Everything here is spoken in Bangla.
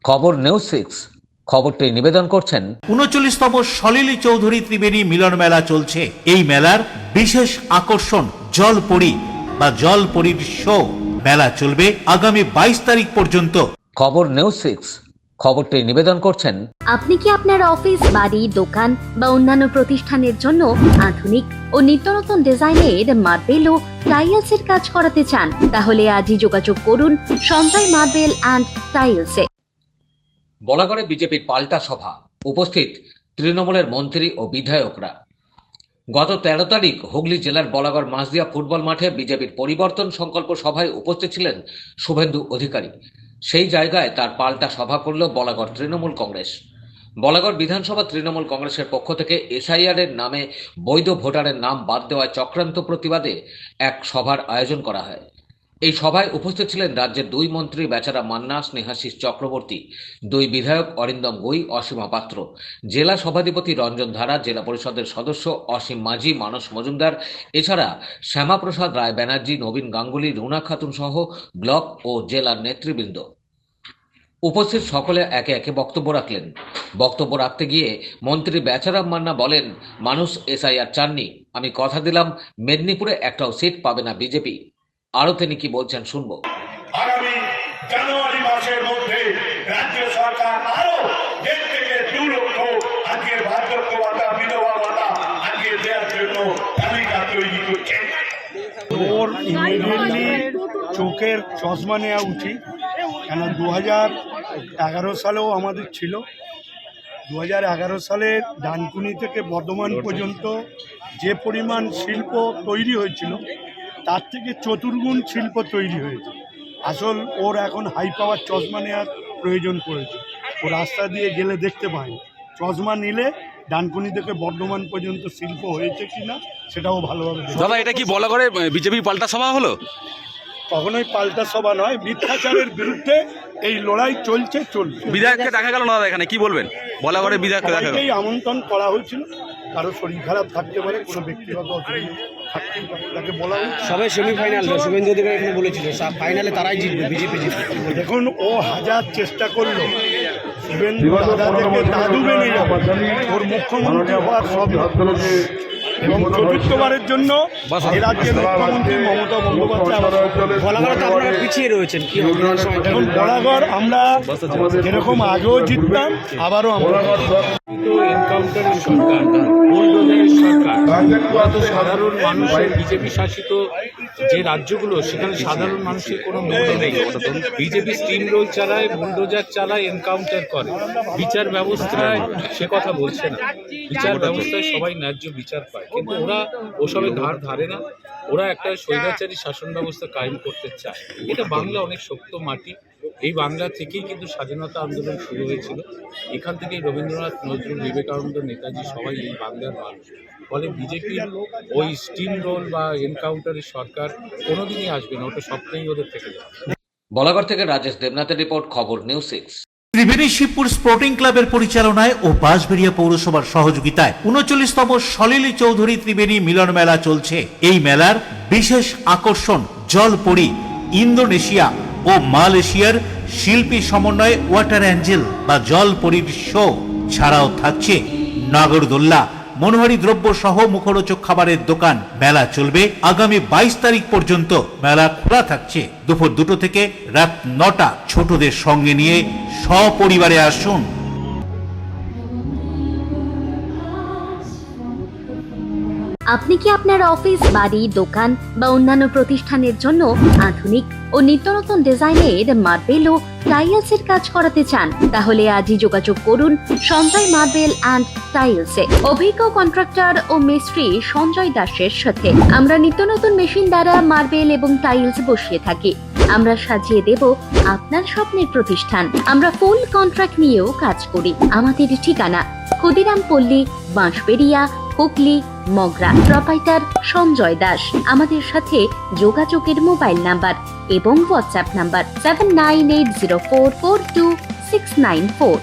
খবর নিউজ 6 খবরটি নিবেদন করছেন ৩৯তম সলিল চৌধুরী ত্রিবেণী মিলন মেলা চলছে। এই মেলার বিশেষ আকর্ষণ জলপরী বা জলপরীর শো। মেলা চলবে আগামী ২২ তারিখ পর্যন্ত। খবর নিউজ 6 খবরটি নিবেদন করছেন আপনি কি আপনার অফিস, বাড়ি, দোকান বা অন্যান্য প্রতিষ্ঠানের জন্য আধুনিক ও নিত্যনতুন ডিজাইনের মার্বেল ও টাইলসের কাজ করাতে চান? তাহলে আজই যোগাযোগ করুন সঞ্জয় মার্বেল অ্যান্ড টাইলসে। বলাগড়ে বিজেপির পাল্টা সভা, উপস্থিত তৃণমূলের মন্ত্রী ও বিধায়করা। গত ১৩ তারিখ হুগলি জেলার বলাগড় মাঝদিয়া ফুটবল মাঠে বিজেপির পরিবর্তন সংকল্প সভায় উপস্থিত ছিলেন শুভেন্দু অধিকারী। সেই জায়গায় তার পাল্টা সভা করল বলাগড় তৃণমূল কংগ্রেস। বলাগড় বিধানসভা তৃণমূল কংগ্রেসের পক্ষ থেকে এসআইআর এর নামে বৈধ ভোটারের নাম বাদ দেওয়ায় চক্রান্ত প্রতিবাদে এক সভার আয়োজন করা হয়। এই সভায় উপস্থিত ছিলেন রাজ্যের দুই মন্ত্রী বেচারা মান্না, স্নেহাশিস চক্রবর্তী, দুই বিধায়ক অরিন্দম গুই, অসীমা পাত্র, জেলা সভাধিপতি রঞ্জন ধারা, জেলা পরিষদের সদস্য অসীম মাঝি, মানস মজুমদার, এছাড়া শ্যামাপ্রসাদ রায় ব্যানার্জি, নবীন গাঙ্গুলি, রুনা খাতুন সহ ব্লক ও জেলার নেতৃবৃন্দ। উপস্থিত সকলে একে একে বক্তব্য রাখলেন। বক্তব্য রাখতে গিয়ে মন্ত্রী বেচারাম মান্না বলেন, মানুষ এসআইআর চাননি, আমি কথা দিলাম মেদিনীপুরে একটাও সিট পাবে না বিজেপি। আরো তিনি কি বলছেন শুনবো। আগামী জানুয়ারি মাসের মধ্যে রাজ্য সরকার আরো 1.5 থেকে 2 লক্ষ আজকের বার্ধক্য ভাতা, বিধবা ভাতা আজকে দেওয়ার জন্য তালিকা তৈরি করছে। ওর ইমিডিয়েটলি চোখের চশমা নেওয়া উচিত, কেন 2011 সালেও আমাদের ছিল। 2011 সালে ডানকুনি থেকে বর্ধমান পর্যন্ত যে পরিমাণ শিল্প তৈরি হয়েছিল তার থেকে চতুর্গুণ শিল্প তৈরি হয়েছে। আসল ওর এখন হাই পাওয়ার চশমা নেওয়ার প্রয়োজন পড়েছে। ও রাস্তা দিয়ে গেলে দেখতে পায়, চশমা নিলে ডানকুনি থেকে বর্ধমান পর্যন্ত শিল্প হয়েছে কিনা সেটাও ভালোভাবে দেখে। দাদা, এটা কি বলাগড়ে বিজেপির পাল্টা সভা হলো? কখনোই পাল্টা সভা নয়, মিথ্যাচারের বিরুদ্ধে এই লড়াই চলছে। বিধায়ককে দেখা গেল না দাদা, এখানে কি বলবেন? বলাগড়ে বিধায়ককে দেখা গেল। সবাইকেই আমন্ত্রণ করা হয়েছিল, কারো শরীর খারাপ থাকতে পারে, কোনো ব্যক্তিগত অসুবিধা থাকতেই পারে, তাকে বলা হয়েছে। সবে সেমিফাইনাল শুভেন্দু অধিকারী এখানে বলেছিল ফাইনালে তারাই জিতবে, বিজেপি জিতবে। দেখুন, ও হাজার চেষ্টা করলো শুভেন্দু দাদা থেকে দাদু বেনে যাবে, ওর মুখ্যমন্ত্রী হওয়ার সব এবং চতুর্থবারের জন্য এই রাজ্যের মুখ্যমন্ত্রী মমতা বন্দ্যোপাধ্যায়। বলাগড়ে তো আপনারা পিছিয়ে রয়েছেন, কি হবে এখন বলাগড় আমরা যেরকম আগেও জিততাম, আবারও আমরা এনকাউন্টারের সরকার, বুলডোজারের সরকার। সাধারণ মানুষের বিজেপি শাসিত যে রাজ্যগুলো, সেখানে সাধারণ মানুষের কোনো মূল্য নেই। বিজেপি স্টিম রোল চালায়, বুলডোজার চালায়, এনকাউন্টার করে। বিচার ব্যবস্থায় সে কথা বলছে না, বিচার ব্যবস্থায় সবাই ন্যায্য বিচার পায়, কিন্তু ওরা ওসবের ধার ধারে না। ওরা একটা স্বৈরাচারী শাসন ব্যবস্থা কায়েম করতে চায়। এটা বাংলা অনেক শক্ত মাটি। এই বাংলা থেকেই কিন্তু স্বাধীনতা আন্দোলন শুরু হয়েছিল। এখান থেকেই রবীন্দ্রনাথ, নজরুল, বিবেকানন্দ, নেতাজি সবাই এই বাংলার মানুষ। ফলে বিজেপির ওই স্টিম রোল বা এনকাউন্টারের সরকার কোনোদিনই আসবে না, ওটা স্বপ্নেই ওদের থেকে যাবে। বলাগড় থেকে রাজেশ দেবনাথের রিপোর্ট, খবর নিউজ 6। ত্রিবেণী শিবপুর স্পোর্টিং ক্লাবের পরিচালনায় ও বাঁশবেড়িয়া পৌরসভার সহযোগিতায় ৩৯তম সলিল চৌধুরী ত্রিবেণী মিলন মেলা চলছে। এই মেলার বিশেষ আকর্ষণ জলপরী, ইন্দোনেশিয়া ও মালয়েশিয়ার শিল্পী সমন্বয়ে ওয়াটার অ্যাঞ্জেল বা জলপরীর শো ছাড়াও থাকছে নাগরদোল্লা, মনোহারী দ্রব্য সহ মুখরোচক খাবারের দোকান। মেলা চলবে আগামী ২২ তারিখ পর্যন্ত। মেলা খোলা থাকছে দুপুর 2টো থেকে রাত 9টা। ছোটদের সঙ্গে নিয়ে সপরিবারে আসুন। আপনি কি আপনার অফিস, বাড়ি, দোকান বা অন্যান্য প্রতিষ্ঠানের জন্য আধুনিক ও নিত্যনতুন ডিজাইনের মার্বেল ও টাইলসের কাজ করাতে চান? তাহলে আজই যোগাযোগ করুন সঞ্জয় মার্বেল অ্যান্ড টাইলসে। অভিজ্ঞ কন্ট্রাক্টর ও মিস্ত্রি সঞ্জয় দাসের সাথে আমরা নিত্য নতুন মেশিন দ্বারা মার্বেল এবং টাইলস বসিয়ে থাকি। আমরা সাজিয়ে দেব আপনার স্বপ্নের প্রতিষ্ঠান। আমরা ফুল কন্ট্রাক্ট নিয়েও কাজ করি। আমাদের ঠিকানা ক্ষুদিরাম পল্লী, বাঁশবেড়িয়া, হুগলি, মগরা। প্রোপাইটার সঞ্জয় দাস। আমাদের সাথে যোগাযোগের মোবাইল নাম্বার এবং হোয়াটসঅ্যাপ নাম্বার 7980442694।